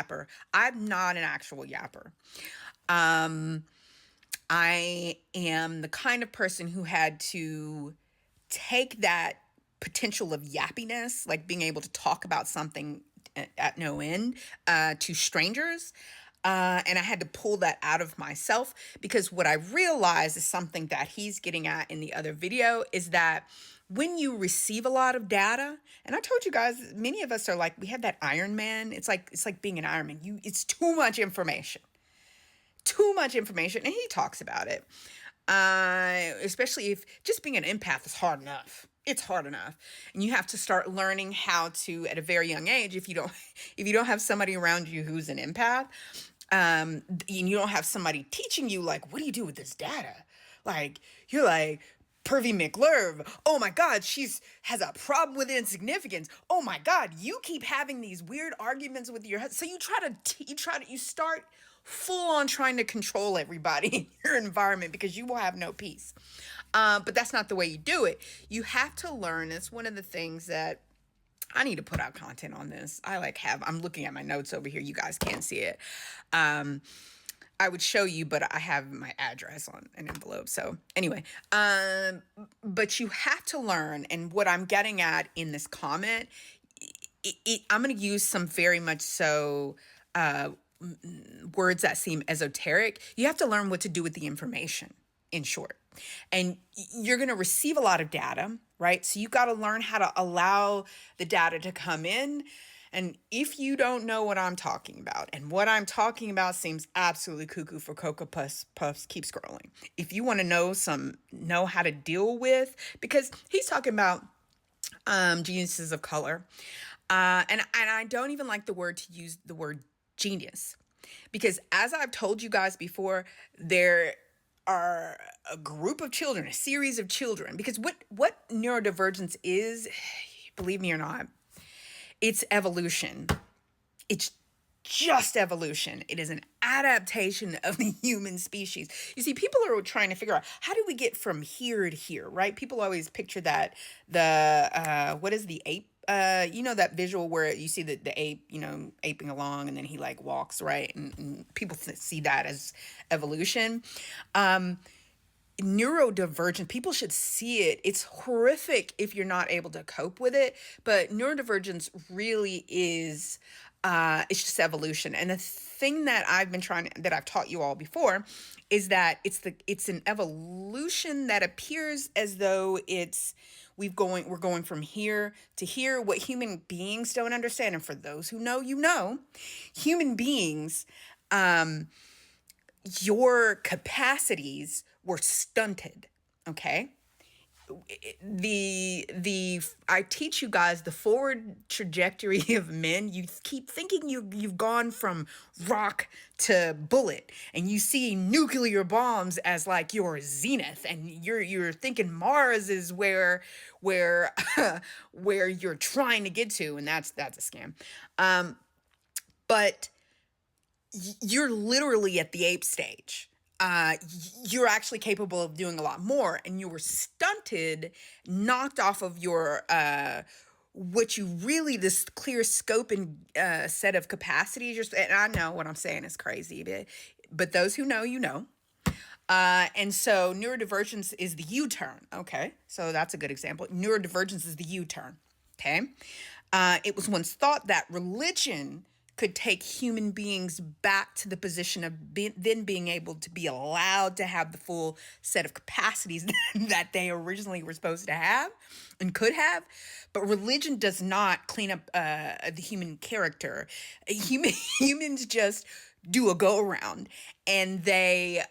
yapper. I'm not an actual yapper. Um, I am the kind of person who had to take that potential of yappiness, like being able to talk about something at no end, to strangers. And I had to pull that out of myself because what I realized is something that he's getting at in the other video is that when you receive a lot of data, and I told you guys, many of us are like, we have that Iron Man. It's like being an Iron Man. It's too much information, too much information, and he talks about it. Especially if just being an empath is hard enough. It's hard enough, and you have to start learning how to at a very young age. If you don't, if you don't have somebody around you who's an empath, and you don't have somebody teaching you, like, what do you do with this data? Like, you're like, Pervy McLurv, oh my God, she's has a problem with insignificance. Oh my God, you keep having these weird arguments with your husband. So you start full on trying to control everybody in your environment because you will have no peace. But that's not the way you do it. You have to learn. It's one of the things that I need to put out content on this. I'm looking at my notes over here. You guys can't see it. I would show you, but I have my address on an envelope. So anyway, but you have to learn. And what I'm getting at in this comment, I'm going to use some very much so words that seem esoteric. You have to learn what to do with the information, in short. And you're going to receive a lot of data, right? So you got to learn how to allow the data to come in. And if you don't know what I'm talking about, and what I'm talking about seems absolutely cuckoo for Cocoa Puffs, keep scrolling. If you want to know how to deal with, because he's talking about geniuses of color. And I don't even like to use the word genius, because as I've told you guys before, there are a group of children, a series of children, because what neurodivergence is, believe me or not, it's evolution. It's just evolution. It is an adaptation of the human species. You see, people are trying to figure out, how do we get from here to here, right? People always picture that what is the ape? That visual where you see the ape, aping along, and then he like walks, right? And people see that as evolution. Neurodivergent, people should see it. It's horrific if you're not able to cope with it, but neurodivergence really is it's just evolution. And the thing that I've taught you all before is that it's an evolution that appears as though we're going from here to here. What human beings don't understand, and for those who know, human beings, your capacities were stunted. Okay. I teach you guys the forward trajectory of men. You keep thinking you've gone from rock to bullet, and you see nuclear bombs as like your zenith, and you're thinking Mars is where where you're trying to get to, and that's a scam. But you're literally at the ape stage. You're actually capable of doing a lot more, and you were stunted, knocked off of your what you really, this clear scope and set of capacities. And I know what I'm saying is crazy, but those who know, you know. And so neurodivergence is the U-turn. Okay, so that's a good example. Neurodivergence is the U-turn. Okay, it was once thought that religion could take human beings back to the position of then being able to be allowed to have the full set of capacities that they originally were supposed to have and could have. But religion does not clean up the human character. Humans just do a go around, and they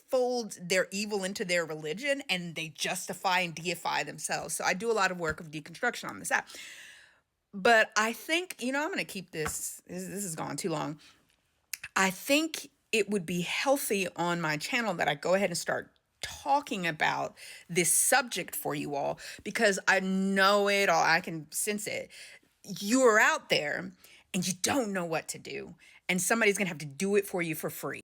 fold their evil into their religion, and they justify and deify themselves. So I do a lot of work of deconstruction on this app. But I think, I'm going to keep this has gone too long. I think it would be healthy on my channel that I go ahead and start talking about this subject for you all, because I know it all. I can sense it. You're out there and you don't know what to do, and somebody's going to have to do it for you for free.